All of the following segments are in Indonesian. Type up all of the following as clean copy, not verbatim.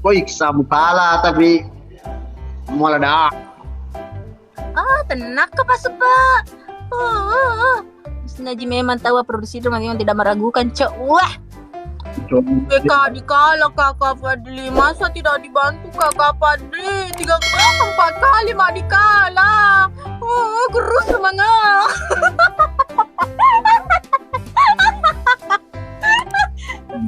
Kok iksa mukala tapi malah dah. Tenang ke Pak Sepa. Naji memang tahu produksi itu memang tidak meragukan, Cok. Wah. Kak dikala Kakak Fadli, masa tidak dibantu Kakak Fadli? 4 kali mak dikala. Gerus semangat.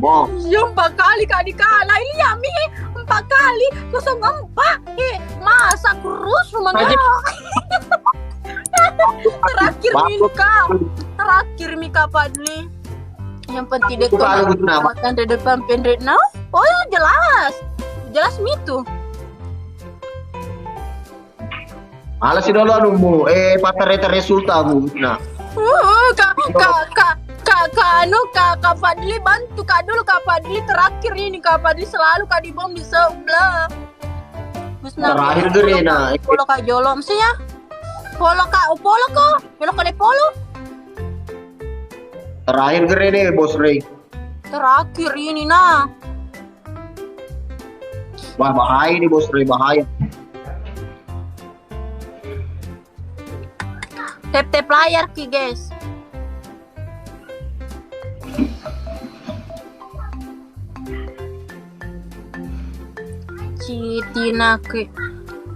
Boh. Ya 4 kali Kak dikala. Ini ya Mi 4 kali 04. Masa gerus semangat. Terakhir Mika Fadli. Yang penting dek makan di depan pendek now. Oh ya jelas itu. Malas sih dulu anumu, patah resulta mu. Nah. Kak Fadli bantu Kak dulu Kak Fadli terakhir ini Kak Fadli selalu Kak dibom di sebelah. Terakhir dulu nah. Polo Kak Jolo maksudnya. Polo kok. Polo kali polo. Terakhir gede Bos Ray. Terakhir ini nah. Wah bahaya nih Bos Ray, bahaya. Tap layar ki guys. Citina ke.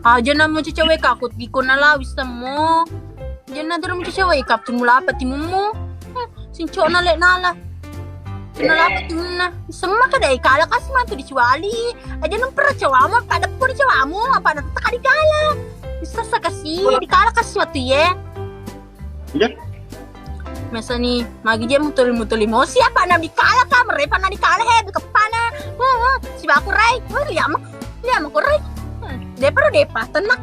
Aja namu cewek kakut giko na lawis mo. Jangan ada namu cewek kap timula apa timumu. Sinco na lek nala. Nala timuna. Semua kada ikala kas mantu dicuali. Aja nang pernah cawamu pada pun cawamu apa ada tak dikala. Bisa sakasi dikala kas suatu ye. Iya. Masa nih magi je mutul emosi apa na dikala ka merepa na dikala he kepana. Si baku rai. Liam ko rai. Depa tenang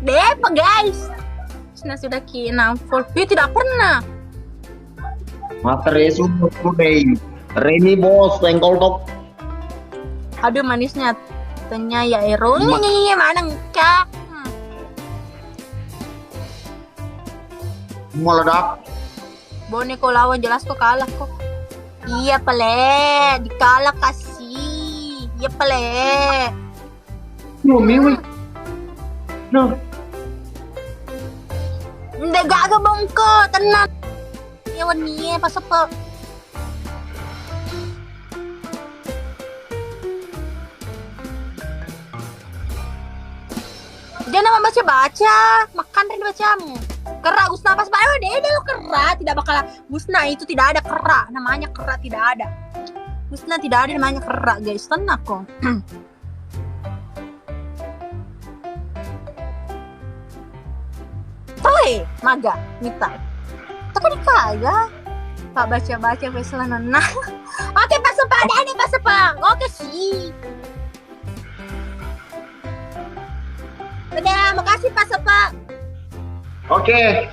Depa guys. Sudah kina full view tidak pernah. Materi sumber today. Reni bos tengkol tok. Aduh manisnya. Tanya ya Ero. Ini mana kak? Meledak. Boneko lawan jelas kok kalah kok. Iya pale. Dikalah kasih. Iya pale. No, miwi. No. Hindi gaga bongko, tenang. Yawan niya, pasapa. Jangan nama baca-baca, makan rin bacamu. Kera Gusna pas bayo deh lo kera, tidak bakal Gusna itu tidak ada kera, namanya kera tidak ada. Gusna tidak ada namanya kera, guys, tenang kok. Maga, Mita. Tapi kagak. Pak baca-baca peselan nah. Oke, Pak Sepa, ada nih Pak Sepa. Oke sih. Dadah, makasih Pak Sepa. Oke.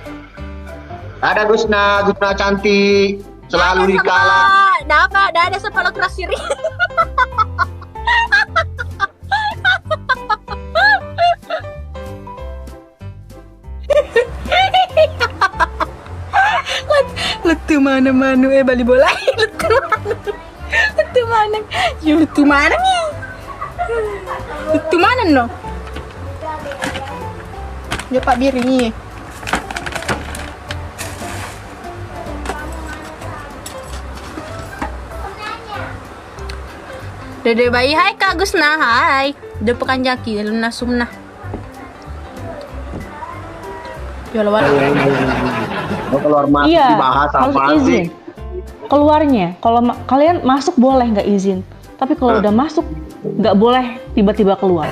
Ada Gusna cantik. Selalu dikala. Ada Sepa lo kerasiri. Letu mana bali bola. Letu mana nih? Letu mana no? Ya Pak Biri. Dede bayi, hai Kak Gusna, hai. Udah pekan jaki, lunas sumnah. Keluar masuk iya, dibahas harus apa izin. sih? Keluarnya, kalau kalian masuk boleh nggak izin, tapi kalau udah masuk nggak boleh tiba-tiba keluar.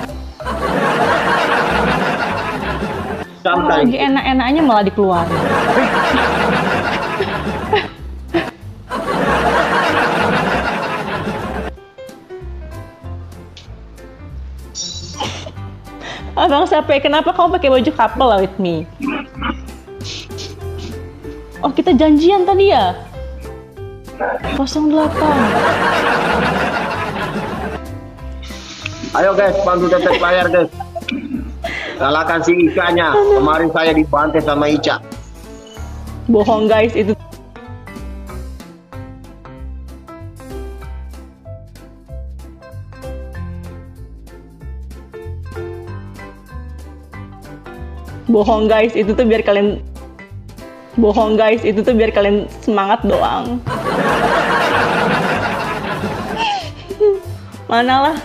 Lagi enak-enaknya malah dikeluarin. Abang Sape, kenapa kamu pakai baju couple lah with me? Oh, kita janjian tadi ya? 08. Ayo guys, bantu tetep layar guys. Salahkan si Ica-nya. Kemarin saya dibantai sama Ica. Bohong guys, itu Bohong guys, itu tuh biar kalian semangat doang. Manalah.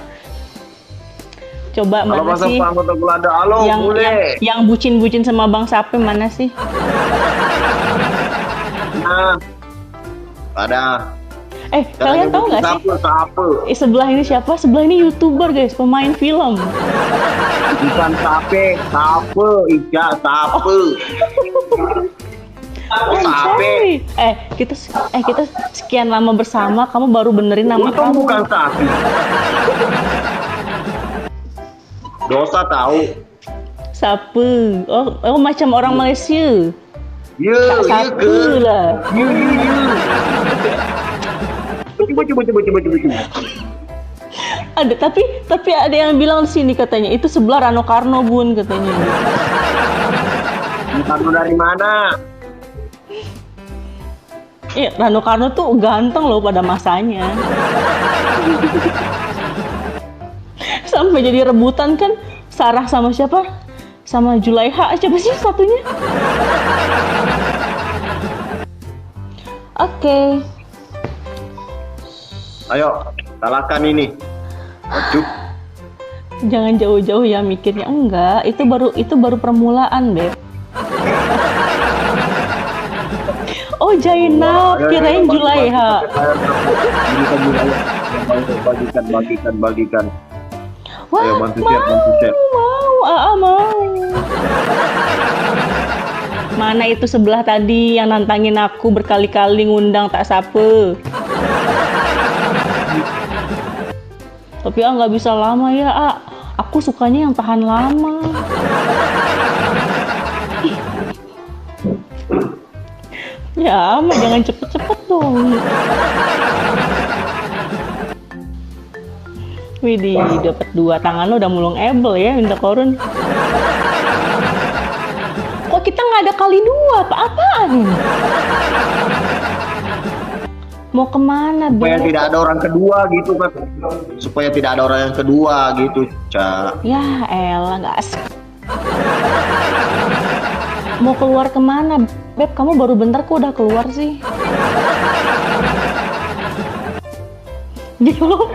Coba Kalau mana masa sih anggota Gulada, halo boleh. yang bucin-bucin sama Bang Sape mana sih? Nah, ada. Kalian tahu nggak sih? Sape. Sebelah ini siapa? Sebelah ini YouTuber guys, pemain film. Bukan Sape, Ica, Sape. Sape. Kita sekian lama bersama, kamu baru benerin nama Itu kamu. bukan sapi. Dosa tahu. Sape. Oh macam orang Malaysia. Ya, Sape lah. Coba. Ada tapi ada yang bilang di sini katanya itu sebelah Rano Karno Bun katanya. Kamu dari mana? Rano Karno tuh ganteng loh pada masanya. Sampai jadi rebutan kan Sarah sama siapa? Sama Julaiha, siapa sih satunya? Oke. Ayo, kalahkan ini. Aduh. Jangan jauh-jauh ya mikirnya. Enggak, itu baru permulaan, Beb. Oh, Jainab, kirain Julaiha. Bagikan. Wah, Ayo, bantu share. mau. Mana itu sebelah tadi yang nantangin aku berkali-kali ngundang tak sape. Tapi nggak bisa lama ya, aku sukanya yang tahan lama. Ya, jangan cepet-cepet dong. Widih, dapat 2 tangan lo udah mulung ebel ya minta korun. Kok kita nggak ada kali 2? Apa-apaan ini? Mau kemana, Supaya Beb? tidak ada orang kedua gitu kan. Supaya tidak ada orang yang kedua gitu, Ca. Ya elah, nggak asik. Mau keluar kemana? Beb, kamu baru bentar kok udah keluar sih. Jadi lo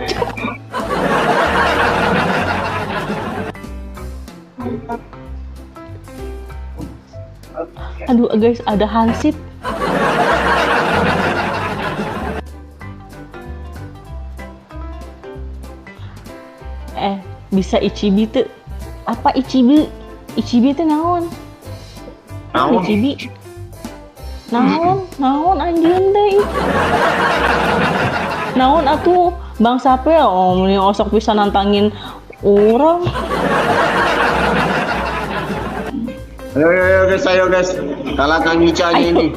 aduh guys, ada hansip. Bisa Ichibi tuh. Apa Ichibi? Ichibi tuh naon? Naon? Ichibi. Naon anjing deh. Naon atuh Bang Sape mending osok bisa nantangin orang. Ayo guys. Kalahkan Ica ini.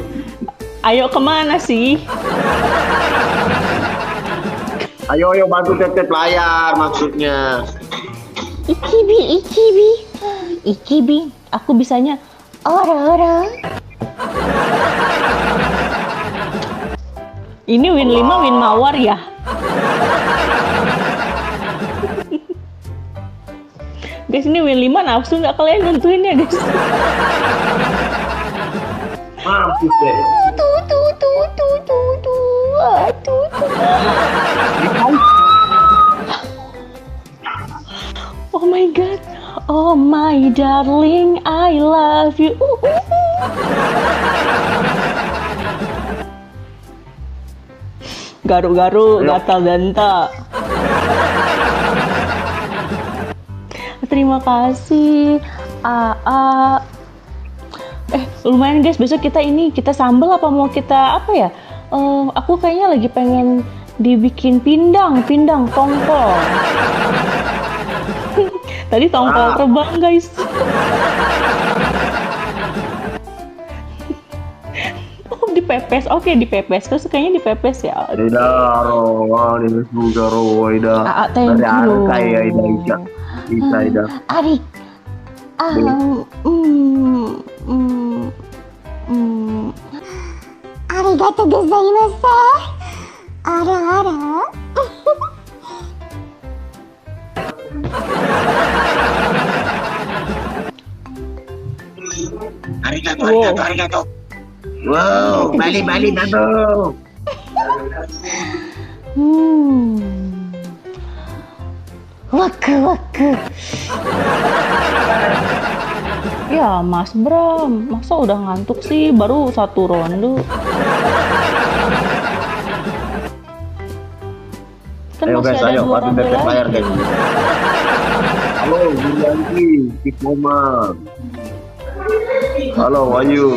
Ayo kemana sih? Ayo bantu tap layar maksudnya. Ichibi. Aku bisanya ora. Ini win 5 win mawar ya. Guys, ini win 5 nafsu nggak kalian nentuin ya guys? Mampus deh. Oh my god. Oh my darling, I love you. Garu-garu, gatal danta. Terima kasih. Lumayan guys, besok kita sambel apa mau kita apa ya? Aku kayaknya lagi pengen dibikin pindang tongkol. Tadi tongkol terbang guys. Dipepes, oke dipepes. Terus kayaknya dipepes ya. Thank you. Arik. Arigatou gozaimasu. Ara. arigato. Wow, Bali Babo. Waku. Ya Mas Bram, masa udah ngantuk sih, baru 1 ronde. Kan Ayo masih guys, ada ayo 2 bantu ronde Bebek bayar lagi. guys. Halo, Yulianti, Kikoma. Halo, Wahyu.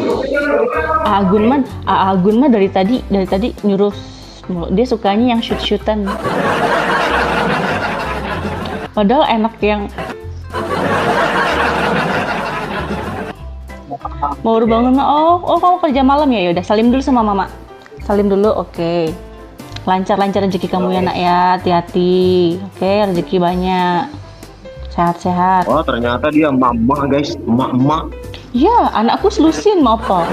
Agun mah dari tadi nyuruh dia sukanya yang shoot-shootan. Padahal enak yang baru bangun. Oh kamu kerja malam ya? Yaudah salim dulu sama mama. Salim dulu, oke. Lancar rezeki kamu ya nak ya, hati-hati. Oke, rezeki banyak. Sehat-sehat. Oh, ternyata dia mama guys, emak. Ya, anakku selusin mau apa?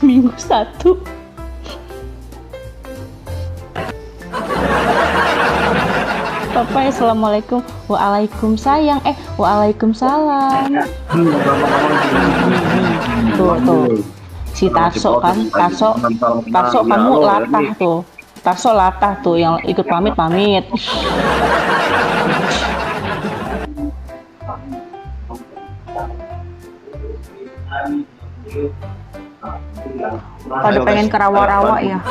Minggu 1. Papa, assalamualaikum. Waalaikumsalam. Waalaikumsalam. Tuh. Si Tarso kan, Tarso kamu latah tuh. Tarso latah tuh yang ikut pamit. Pada pengen ke rawa-rawa ya.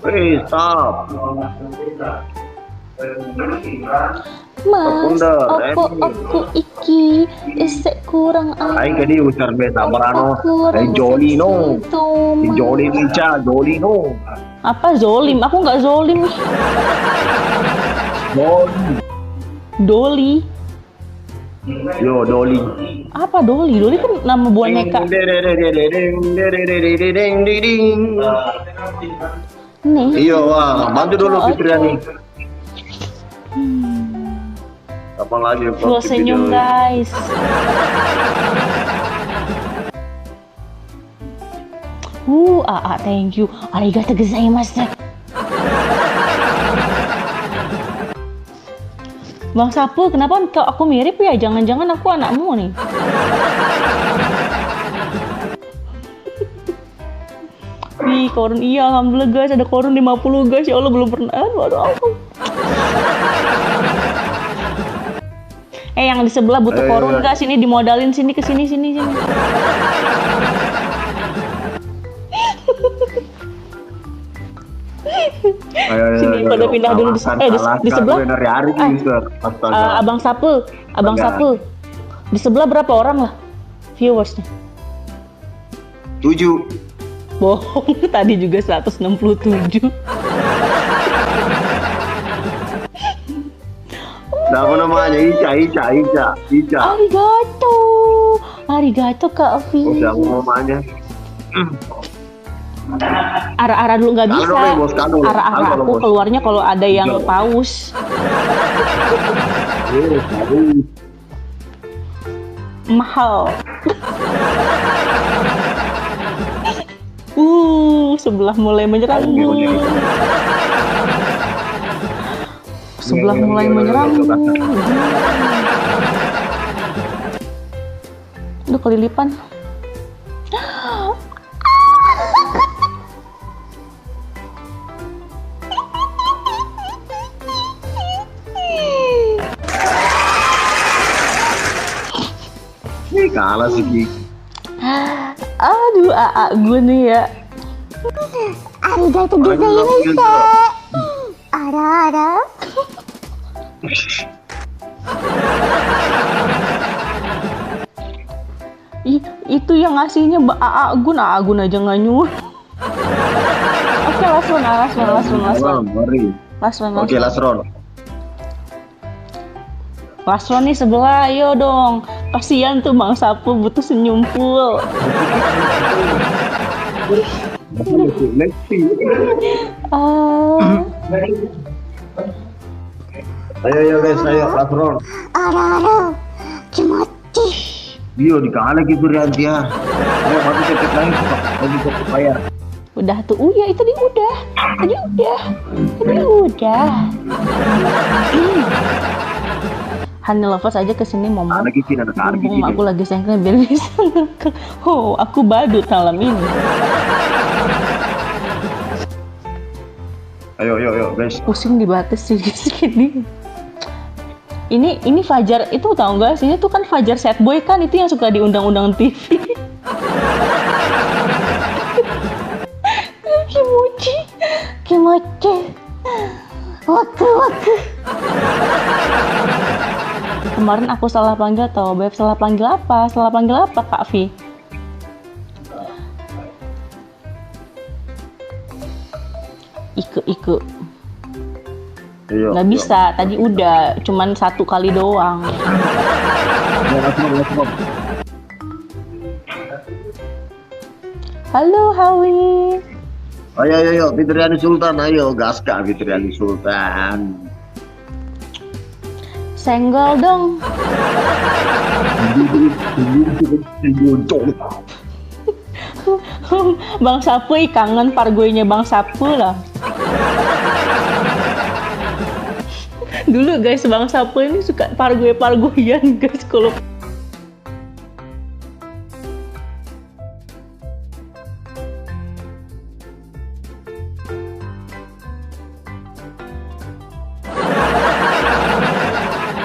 Hey, stop. Mas, opo aku iki isek kurang Ay, kadi usar beta barano. Ay, joli no. Joli no. Apa zolim? Aku nggak zolim. Doli. Yo, Doli. Apa Doli? Doli kan nama boneka. Nih. Iya, wah, bantu dulu Fitriani. Apa lagi? Full senyum guys. Thank you. Arigatou gozaimasu. Bang Sapu, kenapa aku mirip ya? Jangan-jangan aku anakmu nih. Wih, korun iya, alhamdulillah guys, ada korun 50 guys. Ya Allah, belum pernah. Waduh. Yang di sebelah butuh korun guys, ini dimodalin sini ke sini. Sini pada pindah dulu di sebelah. Abang Sapu. Di sebelah berapa orang lah viewersnya? 7. Bohong, tadi juga 167. Apa namanya? Ica. Arigato Kak Ovi. Oh, siapa namanya? Arah dulu nggak bisa. Arah aku keluarnya kalau ada yang paus. Mahal. Sebelah mulai menyerangmu. Udah kelilipan. Kalah sih. Aduh, gue nih ya. Arigatou gozaimasu. Ada. Itu yang ngasihnya Agun aja nggak nyuruh. Oke, last one. Oke, last round. Last one nih sebelah, ayo dong. Kasihan tuh Bang Sapu butuh senyum full. Ayo guys, last round. Ada. Kimochi. Di kalah gitu Rianti ya. Ayo, bantu cepet lagi. Bantu cepet bayar. Udah tuh. Oh ya, itu dia udah. Tadi udah. Tadi udah. Honey lovers aja kesini momo. Lagi sini ada tarik Mumpung gini. aku lagi sengkel biar bisa ngekel. Oh, aku badut malam ini. Ayo guys. Pusing dibatas sih gini. Ini Fajar itu tahu nggak sih? Itu kan Fajar sad boy kan, itu yang suka diundang-undang TV. Kimochi. Waku. Kemarin aku salah panggil tau, Beb. Salah panggil apa? Salah panggil apa, Kak Vi? Iku. Ayo. Nggak bisa, tadi udah. Cuman 1 kali doang. Ayo. Halo, Hawi. Ayo, Fitriani Sultan, ayo gas Kak Fitriani Sultan. Senggol dong. Bang Sapu, kangen pargoynya Bang Sapu lah. Dulu guys, Bang Sapu ini suka pargoyan guys kalau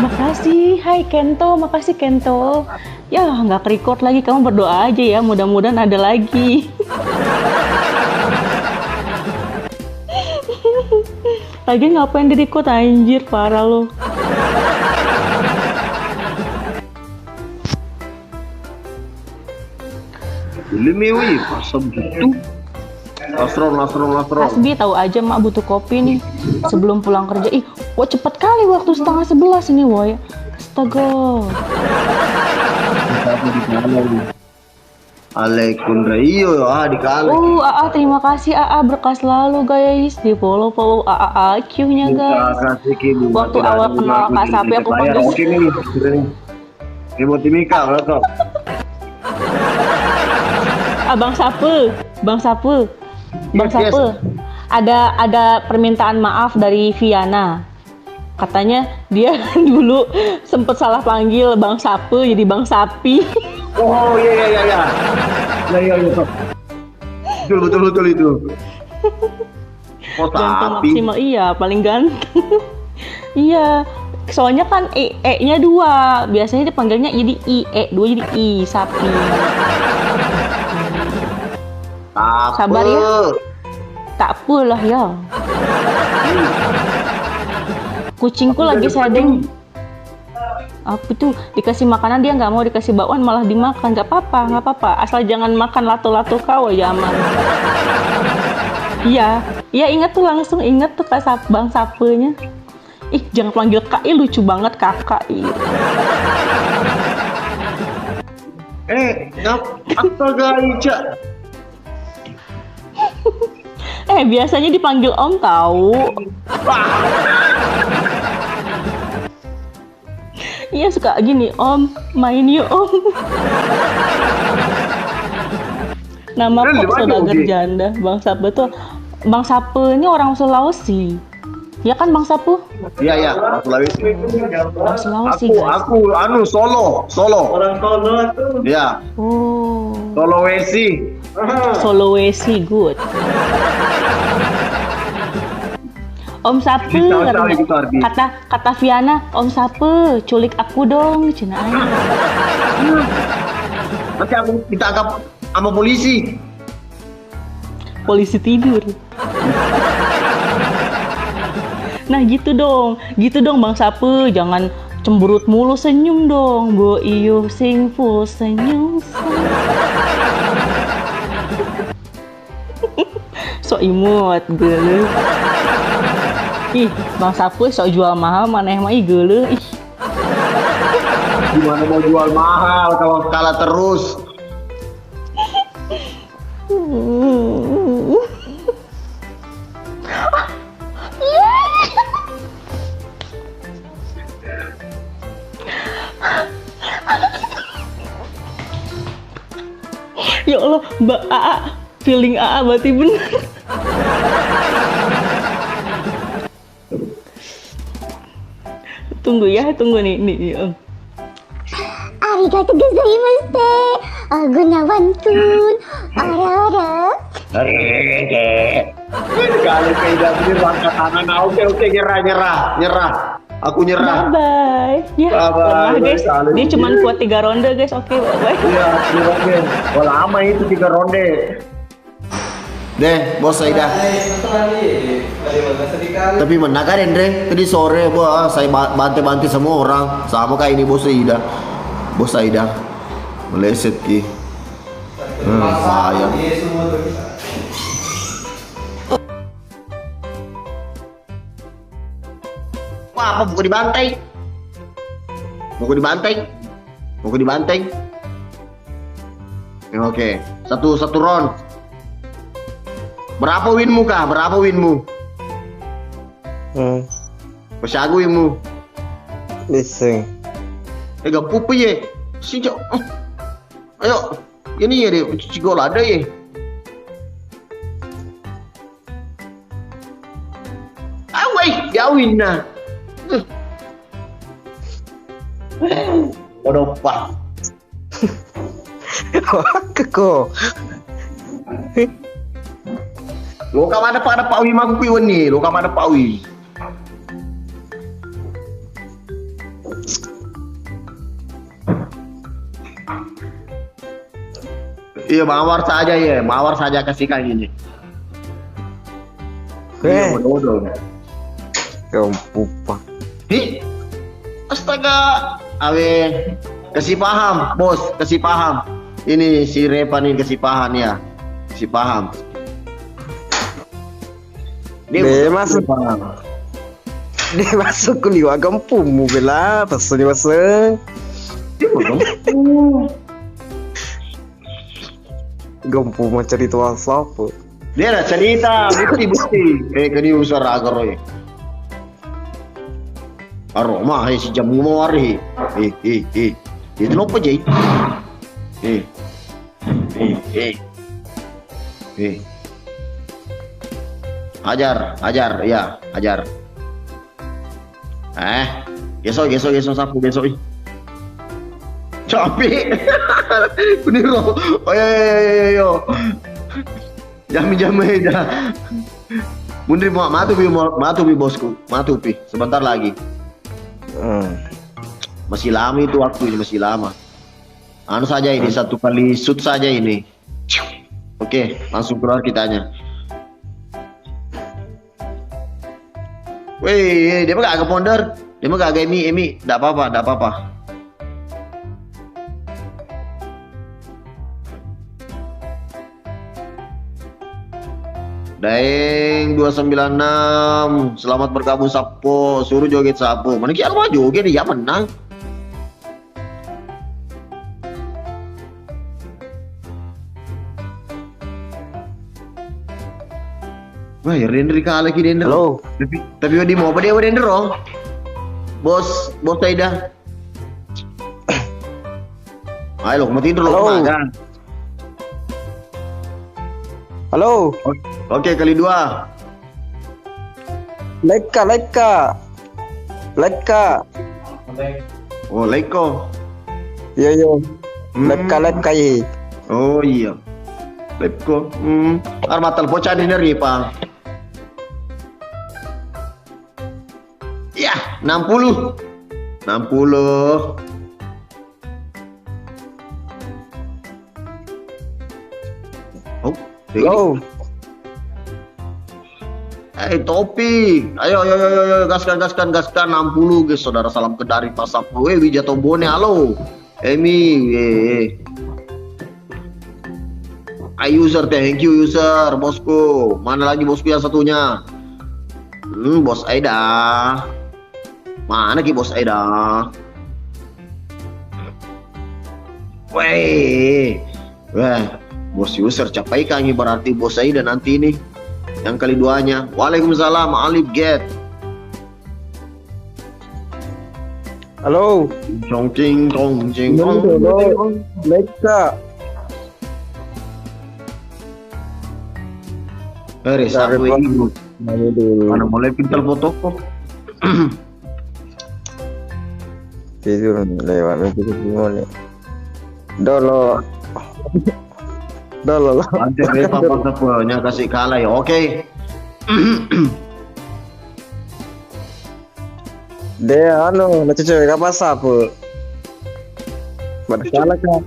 Makasih, hai Kento, makasih Kento. Ya, nggak ke-record lagi, kamu berdoa aja ya, mudah-mudahan ada lagi. Lagi ngapain di-record anjir, parah lo. Lemewi, pasang gitu. Lastron. Hasbi tahu aja mak butuh kopi nih sebelum pulang kerja. Ih, wah cepet kali waktu 10:30 ini, woy. Astaga. Alaikum iyo dikali. AA terima kasih AA, berkas lalu guys. Di follow AA Q-nya guys. Waktu awal kenal Kak Sapi aku panggil. Oke nih. Ibu Timika, welcome. Bang Sapu. Yes. Ada permintaan maaf dari Viana. Katanya dia dulu sempet salah panggil Bang Sapu jadi Bang Sapi. Oh iya. Ya. Betul itu. Oh, Ganteng sapi. maksimal, iya paling ganteng. Iya, soalnya kan E-nya 2. Biasanya dipanggilnya jadi I, E2 jadi I, sapi. Sabar ya. Tak apalah ya. Kucingku lagi shedding. Apa tuh? Dikasih makanan dia nggak mau, dikasih bakwan malah dimakan. Nggak apa-apa. Asal jangan makan lato-lato kau ya aman. Iya ingat tuh, langsung ingat tuh Bang Sapunya. Ih jangan panggil Kak, lucu banget kakak. Astaga Ica. Biasanya dipanggil Om tahu. Iya suka gini, Om, main yuk Om. Nama kok saudagar janda, Bang Sapu tuh. Bang Sapu ini orang Sulawesi. Ya kan Bang Sapu? Iya, Sulawesi. Orang Sulawesi guys. Aku Solo. Orang Solo tuh. Ya, Oh, Sulawesi. Sulawesi good. Om Sapu, Bisa tahu gitu, Arbi. kata Viana, Om Sapu, culik aku dong, cina aja. Nanti aku ditangkap sama polisi. Polisi tidur. Nah gitu dong Bang Sapu, jangan cemberut mulu, senyum dong. Bo iyo sing full senyum. So imut geuleuh. Ih, Bang Sapu sok jual mahal, maneh mah ih geuleuh. Ih. Gimana mau jual mahal kalau kalah terus? Ya Allah, Mbak AA, Feeling AA berarti bener. Tunggu ya, tunggu nih. Arigatou gozaimashita. Gunawan-kun. Ara-ara. Kalau tidak bener angkat tangan. Oke, nyerah. Aku nyerah. Bye. Ya, Bye-bye. lemah guys. Dia cuma kuat 3 ronde guys. Oke, bye. Iya, oke. Oh, lama itu 3 ronde. Deh, bos Aida. Tapi mana kan Andre? Tadi sore saya bantai semua orang. Sama kayak ini bos Aida. Bos Aida. Meleset ki. Sayang. Wah, apa buku dibantai? Buku dibantai. Ya, oke. Satu round. Berapa winmu kah? Pasyago winmu. Listen. Gak pupu ye. Sejak. Ayo. Ini ya deh. Cuci gol ada ye. Awai. Diawin nah. Waduh, Pak. Keko. Lo kam ada Pak Wi maku piwen nih. Lo kam ada Pak Wi. Iya, mawar saja kasihkan ini. Iya, bodoh. Kampupa. Hi. Astaga. Awe kasih paham, bos, kasih paham. Ini si Repan ini kasih paham ya. Kasih paham. Dia masuk kuliah kampumu bela, pasal masuk. Gampu mau cerita apa? Dia ada cerita, bukti. Kani usar agar roy. Aroma si jamu mawari. Itu apa jadi? Ajar. Geso sapu geso. Capek. Beniro. Oh yo. Jam dah. Mundur matu bi bosku. Matu pi. Sebentar lagi. Masih lama itu waktunya, masih lama. Anu saja ini, 1 kali shoot saja ini. Oke, langsung keluar kitanya. Wih, dia mah agak ponder. Dia mah agak Emi. Enggak apa-apa. Daeng 296. Selamat bergabung Sapo. Suruh joget Sapo. Mana ki aku joget ya menang. Wah, ya render kali ki render. Halo. Tapi di mau apa dia render oh? Bos Aida. Ayo, mau tidur lo makan. Halo. Oke, kali 2. Leka. Oh, Leko. Yo. Leka ye. Oh iya. Leko. Armatal poca dineri, Pak. Ya, 60. Oh, Go. Topi. Ayo, gaskan 60 guys, saudara. Salam Kendari Pasapu. Wijato Bone, halo. Emi, user, thank you user, bosku. Mana lagi bosku yang satunya? Bos Aida. Mana ki bos Aida? Wah, bos user capai kangi berarti bos Aida nanti ini. Yang kali 2-nya. Waalaikumsalam Alif Get. Halo. Chongcing. Leka. Satu ini. dulu. Mana mulai pintal fotoku. Tidur lewat mimpi gimana? Dolo. Dolo. Nanti Repa nya kasih kalah ya. Oke. Dia nanti cewek apa sapu? Pada salah kan?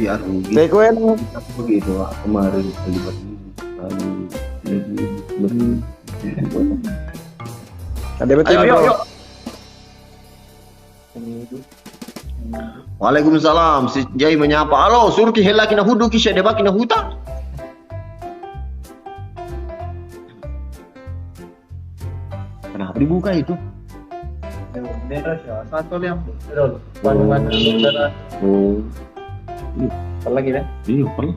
Ya rugi. Kayak gue nih. Begitu Pak. Kemarin terlibat Ada betul. Ayo. Waalaikumsalam. Si Jai menyapa. Halo, surki hela kina hudu kisah deba kina huta. Kenapa dibuka itu? Satu yang Oh. lagi deh. Iya, perlu.